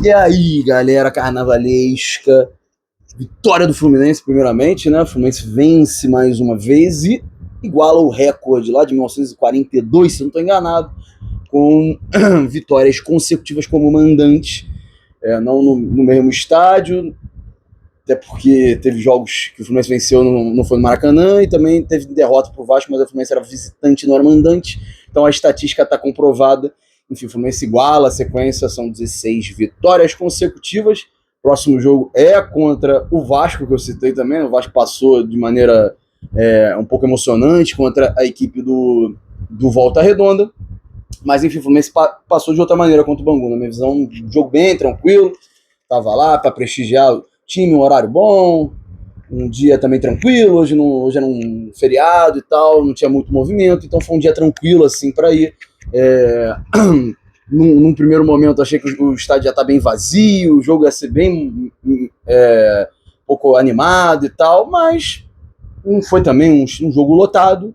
E aí, galera carnavalesca, vitória do Fluminense primeiramente, né? O Fluminense vence mais uma vez e iguala o recorde lá de 1942, se não estou enganado, com vitórias consecutivas como mandante, não no mesmo estádio, até porque teve jogos que o Fluminense venceu, não foi no Maracanã, e também teve derrota pro Vasco, mas o Fluminense era visitante, não era mandante, então a estatística está comprovada. Enfim, o Fluminense iguala a sequência, são 16 vitórias consecutivas. Próximo jogo é contra o Vasco, que eu citei também. O Vasco passou de maneira um pouco emocionante contra a equipe do Volta Redonda. Mas enfim, o Fluminense passou de outra maneira contra o Bangu. Na minha visão, um jogo bem tranquilo. Tava lá para prestigiar o time, um horário bom, um dia também tranquilo. Hoje era um feriado e tal, não tinha muito movimento, então foi um dia tranquilo assim para ir. Num primeiro momento achei que o estádio já está bem vazio, o jogo ia ser bem um pouco animado e tal, mas não foi também um jogo lotado,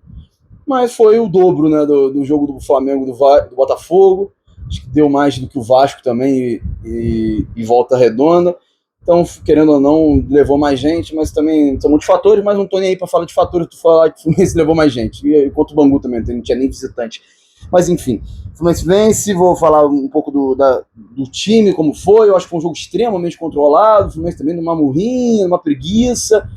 mas foi o dobro, né, do jogo do Flamengo, do Botafogo. Acho que deu mais do que o Vasco também e Volta Redonda. Então, querendo ou não, levou mais gente, mas também são muitos fatores, mas não tô nem aí para falar de fatores, tu falar que o Fluminense levou mais gente. E contra o Bangu também, não tinha nem visitante. Mas enfim, o Fluminense vence, vou falar um pouco do time, como foi. Eu acho que foi um jogo extremamente controlado, o Fluminense também numa murrinha, numa preguiça.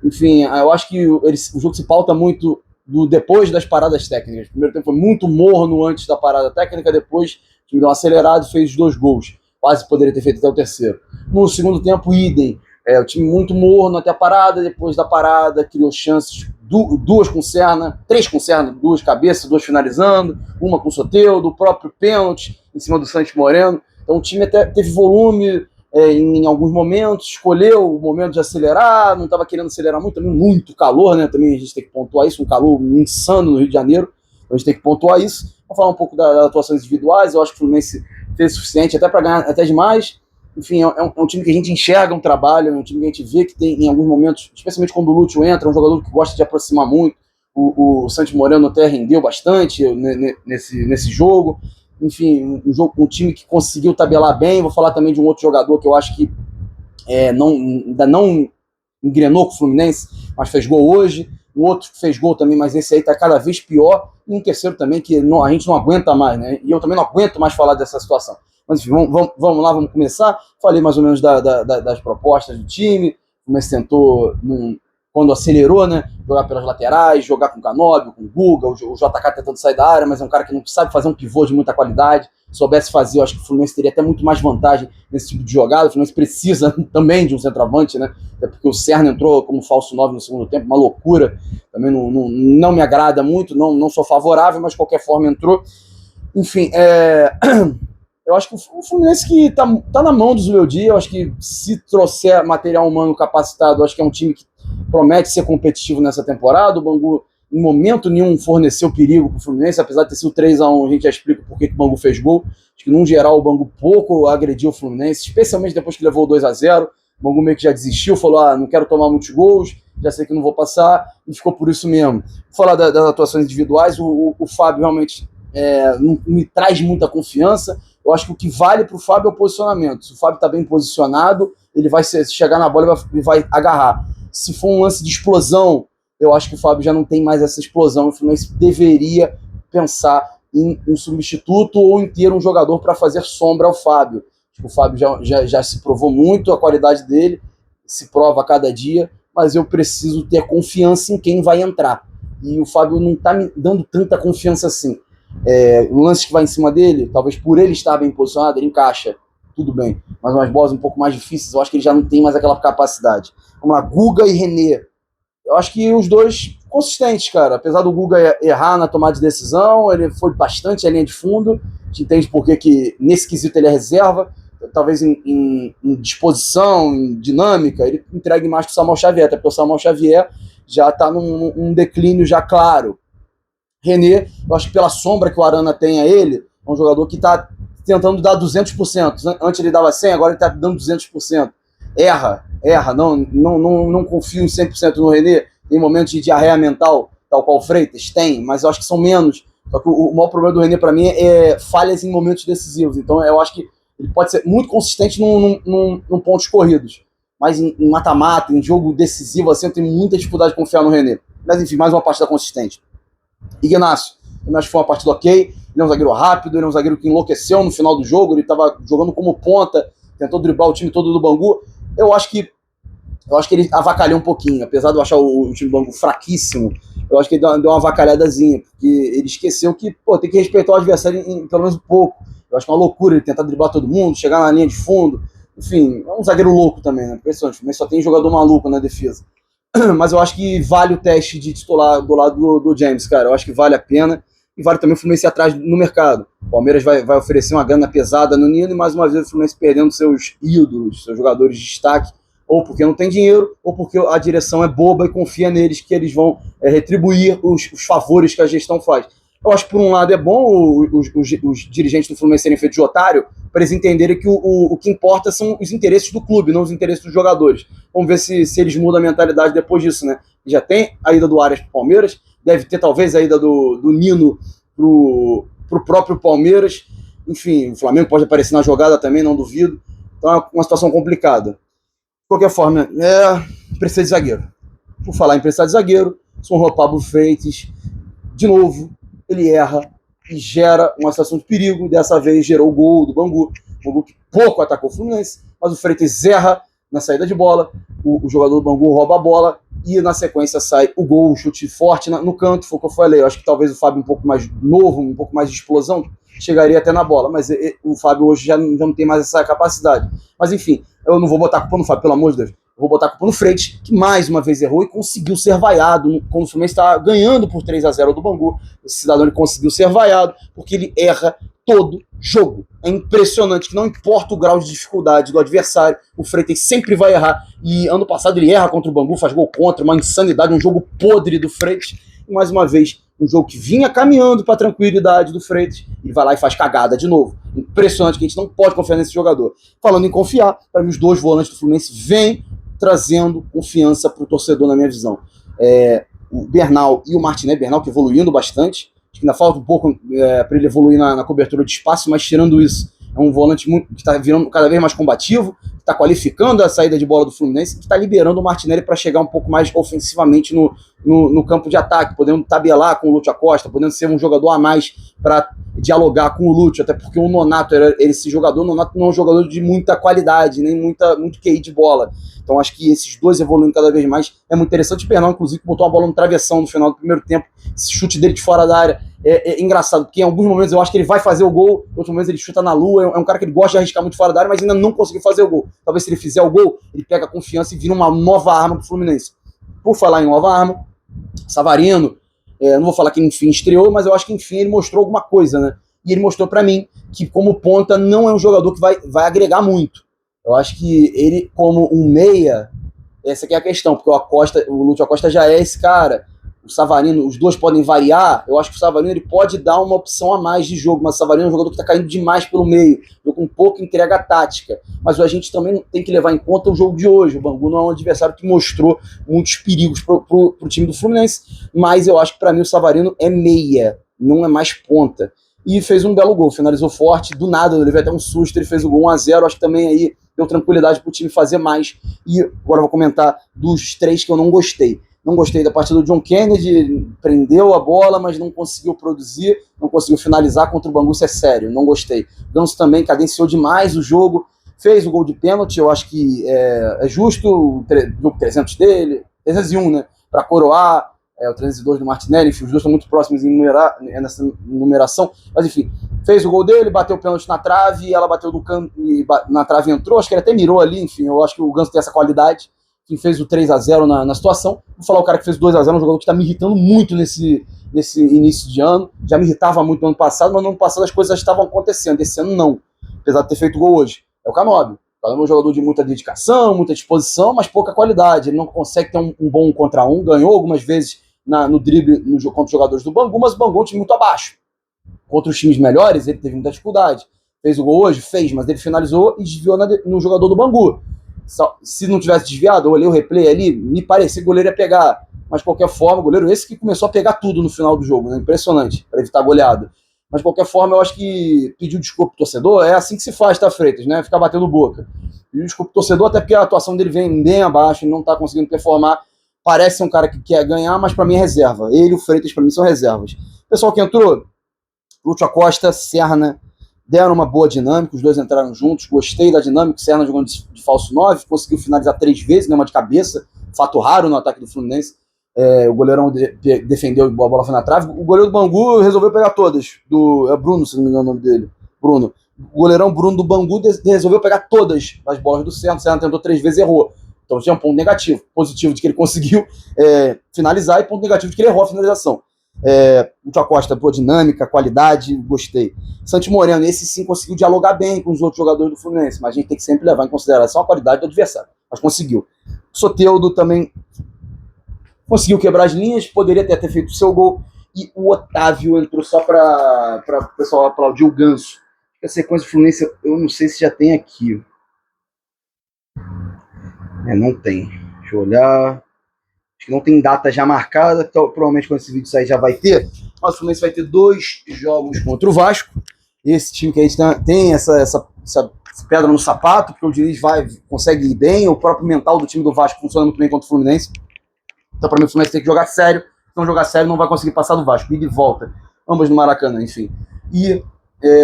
Enfim, eu acho que o jogo se pauta muito depois das paradas técnicas. O primeiro tempo foi muito morno antes da parada técnica, depois o time deu um acelerado e fez 2 gols. Quase poderia ter feito até o terceiro. No segundo tempo, idem. O time muito morno até a parada, depois da parada criou chances, 2 com Serna, 3 com Serna, 2 cabeças, 2 finalizando, uma com o Soteldo, o próprio pênalti em cima do Santos Moreno. Então o time até teve volume em alguns momentos, escolheu o momento de acelerar, não estava querendo acelerar muito, também muito calor, né? Também a gente tem que pontuar isso, um calor insano no Rio de Janeiro, então a gente tem que pontuar isso. Vamos falar um pouco das atuações individuais. Eu acho que o Fluminense fez o suficiente até para ganhar até demais. Enfim, é um time que a gente enxerga um trabalho, é um time que a gente vê que tem em alguns momentos, especialmente quando o Lúcio entra, um jogador que gosta de aproximar muito. O Santos Moreno até rendeu bastante nesse jogo. Enfim, um time que conseguiu tabelar bem. Vou falar também de um outro jogador que eu acho que ainda não engrenou com o Fluminense, mas fez gol hoje. Um outro que fez gol também, mas esse aí tá cada vez pior. E um terceiro também que a gente não aguenta mais, né? E eu também não aguento mais falar dessa situação. Mas enfim, vamos lá, vamos começar. Falei mais ou menos das propostas do time. O Fluminense tentou, quando acelerou, né, jogar pelas laterais, jogar com o Canóbio, com o Guga, o JK tentando sair da área, mas é um cara que não sabe fazer um pivô de muita qualidade. Se soubesse fazer, eu acho que o Fluminense teria até muito mais vantagem nesse tipo de jogada. O Fluminense precisa também de um centroavante, né? Até porque o Serna entrou como falso 9 no segundo tempo, uma loucura. Também não me agrada muito, não sou favorável, mas de qualquer forma entrou. Enfim, eu acho que o Fluminense que tá na mão do Zubeldia. Eu acho que se trouxer material humano capacitado, eu acho que é um time que promete ser competitivo nessa temporada. O Bangu, em momento nenhum, forneceu perigo para o Fluminense, apesar de ter sido 3-1, a gente já explica por que o Bangu fez gol. Acho que, num geral, o Bangu pouco agrediu o Fluminense, especialmente depois que levou o 2-0. O Bangu meio que já desistiu, falou, não quero tomar muitos gols, já sei que não vou passar, e ficou por isso mesmo. Vou falar das atuações individuais. O Fábio realmente não me traz muita confiança. Eu acho que o que vale para o Fábio é o posicionamento. Se o Fábio está bem posicionado, ele vai chegar na bola e vai agarrar. Se for um lance de explosão, eu acho que o Fábio já não tem mais essa explosão. O Fluminense deveria pensar em um substituto ou em ter um jogador para fazer sombra ao Fábio. O Fábio já se provou muito, a qualidade dele se prova a cada dia, mas eu preciso ter confiança em quem vai entrar. E o Fábio não está me dando tanta confiança assim. O lance que vai em cima dele, talvez por ele estar bem posicionado, ele encaixa, tudo bem. Mas umas bolas um pouco mais difíceis, eu acho que ele já não tem mais aquela capacidade. Vamos lá, Guga e René. Eu acho que os dois consistentes, cara. Apesar do Guga errar na tomada de decisão, ele foi bastante à linha de fundo. A gente entende por que nesse quesito ele é reserva. Talvez em disposição, em dinâmica, ele entregue mais para o Samuel Xavier, até porque o Samuel Xavier já está num declínio já claro. René, eu acho que pela sombra que o Arana tem a ele, é um jogador que está tentando dar 200%. Antes ele dava 100%, agora ele está dando 200%. Erra, não confio em 100% no René. Tem momentos de diarreia mental, tal qual o Freitas, tem, mas eu acho que são menos. Só que o maior problema do René para mim é falhas em momentos decisivos. Então eu acho que Ele pode ser muito consistente num pontos corridos. Mas em mata-mata, em jogo decisivo, assim, eu tenho muita dificuldade de confiar no René. Mas enfim, mais uma partida consistente. Ignacio, eu acho que foi uma partida ok. Ele é um zagueiro rápido, ele é um zagueiro que enlouqueceu no final do jogo, ele estava jogando como ponta, tentou driblar o time todo do Bangu. Eu acho que ele avacalhou um pouquinho, apesar de eu achar o time do Bangu fraquíssimo. Eu acho que ele deu uma avacalhadazinha, porque ele esqueceu que, tem que respeitar o adversário pelo menos um pouco. Eu acho que é uma loucura ele tentar driblar todo mundo, chegar na linha de fundo. Enfim, é um zagueiro louco também, né? Impressionante, mas só tem jogador maluco na defesa. Mas eu acho que vale o teste de titular do lado do James, cara. Eu acho que vale a pena. E vale também o Fluminense ir atrás no mercado. O Palmeiras vai oferecer uma grana pesada no Nino e mais uma vez o Fluminense perdendo seus ídolos, seus jogadores de destaque, ou porque não tem dinheiro, ou porque a direção é boba e confia neles que eles vão retribuir os favores que a gestão faz. Eu acho que, por um lado, é bom os dirigentes do Fluminense serem feitos de otário para eles entenderem que o que importa são os interesses do clube, não os interesses dos jogadores. Vamos ver se eles mudam a mentalidade depois disso, né? Já tem a ida do Arias para o Palmeiras, deve ter talvez a ida do Nino para o próprio Palmeiras. Enfim, o Flamengo pode aparecer na jogada também, não duvido. Então é uma situação complicada. De qualquer forma, precisa de zagueiro. Por falar em precisar de zagueiro, são o Pablo Freitas, de novo, ele erra e gera uma situação de perigo. Dessa vez gerou o gol do Bangu. O Bangu que pouco atacou o Fluminense, mas o Freitas erra na saída de bola, o jogador do Bangu rouba a bola e na sequência sai o gol, um chute forte no canto, foi o que eu falei. Eu acho que talvez o Fábio um pouco mais novo, um pouco mais de explosão, chegaria até na bola, mas o Fábio hoje já não tem mais essa capacidade. Mas enfim, eu não vou botar a culpa no Fábio, pelo amor de Deus. Eu vou botar a culpa no Freitas, que mais uma vez errou e conseguiu ser vaiado. Quando o Fluminense está ganhando por 3-0 do Bangu, esse cidadão ele conseguiu ser vaiado, porque ele erra todo jogo. É impressionante que não importa o grau de dificuldade do adversário, o Freitas sempre vai errar. E ano passado ele erra contra o Bangu, faz gol contra, uma insanidade, um jogo podre do Freitas. E mais uma vez, um jogo que vinha caminhando para a tranquilidade do Freitas, ele vai lá e faz cagada de novo. Impressionante que a gente não pode confiar nesse jogador. Falando em confiar, para mim os dois volantes do Fluminense vêm trazendo confiança para o torcedor, na minha visão. O Bernal e o Martinelli, Bernal que evoluindo bastante, acho que ainda falta um pouco para ele evoluir na cobertura de espaço, mas tirando isso, é um volante que está virando cada vez mais combativo, que está qualificando a saída de bola do Fluminense, que está liberando o Martinelli para chegar um pouco mais ofensivamente no campo de ataque, podendo tabelar com o Lúcio Acosta, podendo ser um jogador a mais para dialogar com o Lúcio, até porque o Nonato, esse jogador, o Nonato não é um jogador de muita qualidade, nem muito QI de bola. Então acho que esses dois evoluindo cada vez mais é muito interessante. O Bernal, inclusive, botou a bola no travessão no final do primeiro tempo. Esse chute dele de fora da área é engraçado, porque em alguns momentos eu acho que ele vai fazer o gol, em outros momentos ele chuta na lua. É um cara que ele gosta de arriscar muito fora da área, mas ainda não conseguiu fazer o gol. Talvez se ele fizer o gol, ele pega a confiança e vira uma nova arma pro Fluminense. Por falar em nova arma, Savarino, não vou falar que enfim estreou, mas eu acho que enfim ele mostrou alguma coisa, né? E ele mostrou para mim que como ponta não é um jogador que vai agregar muito. Eu acho que ele, como um meia, essa aqui é a questão, porque o Lúcio Acosta já é esse cara. O Savarino, os dois podem variar. Eu acho que o Savarino ele pode dar uma opção a mais de jogo, mas o Savarino é um jogador que está caindo demais pelo meio, com pouca entrega tática. Mas a gente também tem que levar em conta o jogo de hoje. O Bangu não é um adversário que mostrou muitos perigos pro time do Fluminense, mas eu acho que para mim o Savarino é meia, não é mais ponta. E fez um belo gol, finalizou forte, do nada, ele veio até um susto, ele fez o gol 1-0, acho que também aí deu tranquilidade pro time fazer mais. E agora eu vou comentar dos três que eu não gostei. Não gostei da partida do John Kennedy, prendeu a bola, mas não conseguiu produzir, não conseguiu finalizar contra o Bangu, isso é sério, não gostei. Ganso também cadenciou demais o jogo, fez o gol de pênalti, eu acho que é justo, o 300 dele, 301, né, para coroar, o 302 do Martinelli, enfim, os dois são muito próximos nessa numeração, mas enfim, fez o gol dele, bateu o pênalti na trave, ela bateu do canto, na trave entrou, acho que ele até mirou ali, enfim, eu acho que o Ganso tem essa qualidade, que fez o 3-0 na situação. Vou falar o cara que fez o 2-0, um jogador que está me irritando muito nesse início de ano. Já me irritava muito no ano passado, mas no ano passado as coisas já estavam acontecendo. Esse ano não, apesar de ter feito gol hoje. É o Canóbio. O Canóbio é um jogador de muita dedicação, muita disposição, mas pouca qualidade. Ele não consegue ter um bom 1 contra 1. Ganhou algumas vezes no drible contra os jogadores do Bangu, mas o Bangu é um time muito abaixo. Contra os times melhores, ele teve muita dificuldade. Fez o gol hoje? Fez, mas ele finalizou e desviou no jogador do Bangu. Se não tivesse desviado, eu olhei o replay ali, me parecia que o goleiro ia pegar. Mas, de qualquer forma, o goleiro esse que começou a pegar tudo no final do jogo, né? Impressionante, para evitar goleada. Mas, de qualquer forma, eu acho que pedir desculpa pro torcedor é assim que se faz, tá, Freitas, né? Ficar batendo boca. Pedir desculpa pro torcedor, até porque a atuação dele vem bem abaixo, ele não tá conseguindo performar. Parece ser um cara que quer ganhar, mas para mim é reserva. Ele e o Freitas, para mim, são reservas. O pessoal que entrou, Lúcio Acosta, Serna, deram uma boa dinâmica, os dois entraram juntos, gostei da dinâmica, o Serna jogando de falso 9, conseguiu finalizar 3 vezes, né, uma de cabeça, fato raro no ataque do Fluminense. O goleirão defendeu e a bola foi na trave. O goleiro do Bangu resolveu pegar todas. É Bruno, se não me engano o nome dele. Bruno. O goleirão Bruno do Bangu resolveu pegar todas as bolas do Serna. O Serna tentou 3 vezes e errou. Então tinha um ponto negativo. Positivo de que ele conseguiu finalizar e ponto negativo de que ele errou a finalização. O Tia Costa, boa dinâmica, qualidade, gostei. Santos Moreno, esse sim conseguiu dialogar bem com os outros jogadores do Fluminense, mas a gente tem que sempre levar em consideração a qualidade do adversário. Mas conseguiu. Soteldo também conseguiu quebrar as linhas, poderia ter feito o seu gol. E o Otávio entrou só para o pessoal aplaudir o Ganso. A sequência do Fluminense, eu não sei se já tem aqui. Não tem. Deixa eu olhar. Acho que não tem data já marcada, então, provavelmente quando esse vídeo sair já vai ter. Mas o Fluminense vai ter 2 jogos contra o Vasco. Esse time que a gente tem essa pedra no sapato, porque o Diniz consegue ir bem, o próprio mental do time do Vasco funciona muito bem contra o Fluminense. Então, para mim, o Fluminense tem que jogar sério. Se não jogar sério, não vai conseguir passar do Vasco. Ida e volta. Ambas no Maracanã, enfim. E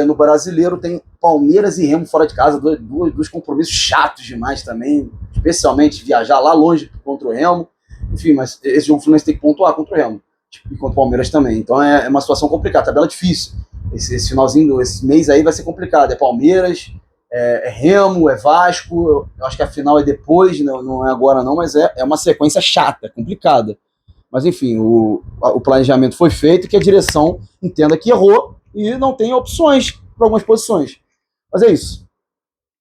no Brasileiro tem Palmeiras e Remo fora de casa. Dois compromissos chatos demais também. Especialmente viajar lá longe contra o Remo. Enfim, mas esse jogo o Fluminense tem que pontuar contra o Remo. E contra o Palmeiras também. Então é uma situação complicada. Tabela difícil. Esse finalzinho, esse mês aí vai ser complicado. É Palmeiras, é Remo, é Vasco. Eu acho que a final é depois, não é agora não, mas é uma sequência chata, complicada. Mas enfim, o planejamento foi feito, que a direção entenda que errou e não tem opções para algumas posições. Mas é isso.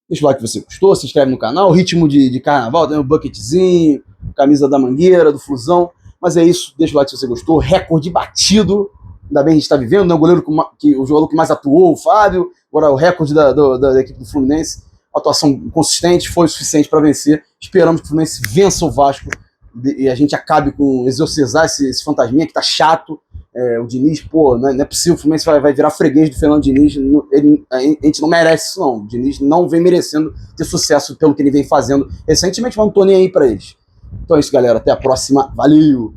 Deixa o like se você gostou, se inscreve no canal. Ritmo de carnaval, tem o bucketzinho, camisa da Mangueira, do Flusão. Mas é isso, deixa o like se você gostou. Recorde batido. Ainda bem que a gente está vivendo, né? O jogador que mais atuou, o Fábio. Agora o recorde da equipe do Fluminense. A atuação consistente foi o suficiente para vencer. Esperamos que o Fluminense vença o Vasco e a gente acabe com exorcizar esse fantasminha que tá chato. O Diniz, não é possível, o Fluminense vai virar freguês do Fernando Diniz. A gente não merece isso, não. O Diniz não vem merecendo ter sucesso pelo que ele vem fazendo recentemente, mas não tô nem aí pra eles. Então é isso, galera. Até a próxima. Valeu!